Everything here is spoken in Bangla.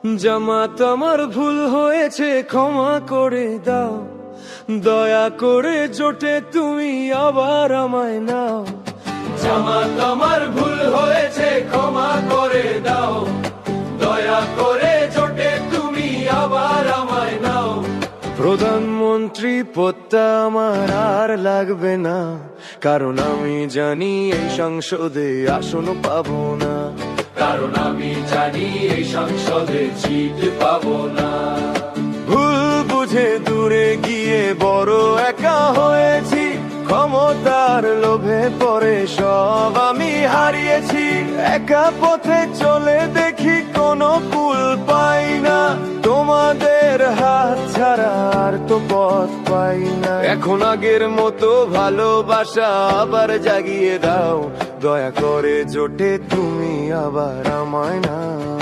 জামাত আমার ভুল হয়েছে ক্ষমা করে দাও, দয়া করে জোটে তুমি আবার আমায় নাও। জামাত আমার ভুল হয়েছে ক্ষমা করে দাও, দয়া করে জোটে তুমি আবার আমায় নাও। প্রধানমন্ত্রী পদটা আমার আর লাগবে না, কারণ আমি জানি এই সংসদে আসন পাবো না, কারণ আমি জানি এই সংসদে সিট পাবো না। ভুল বুঝে দূরে গিয়ে বড় একা হয়েছি, ক্ষমতার লোভে পড়ে সব আমি হারিয়েছি। একা পথে চলে দেখি কোনো কুল পাই না, তোমাদের হাত ছাড়া আর তো পথ পাই না। এখন আগের মতো ভালোবাসা আবার জাগিয়ে দাও, দয়া করে জোটে তুমি আবার আমায় নাও।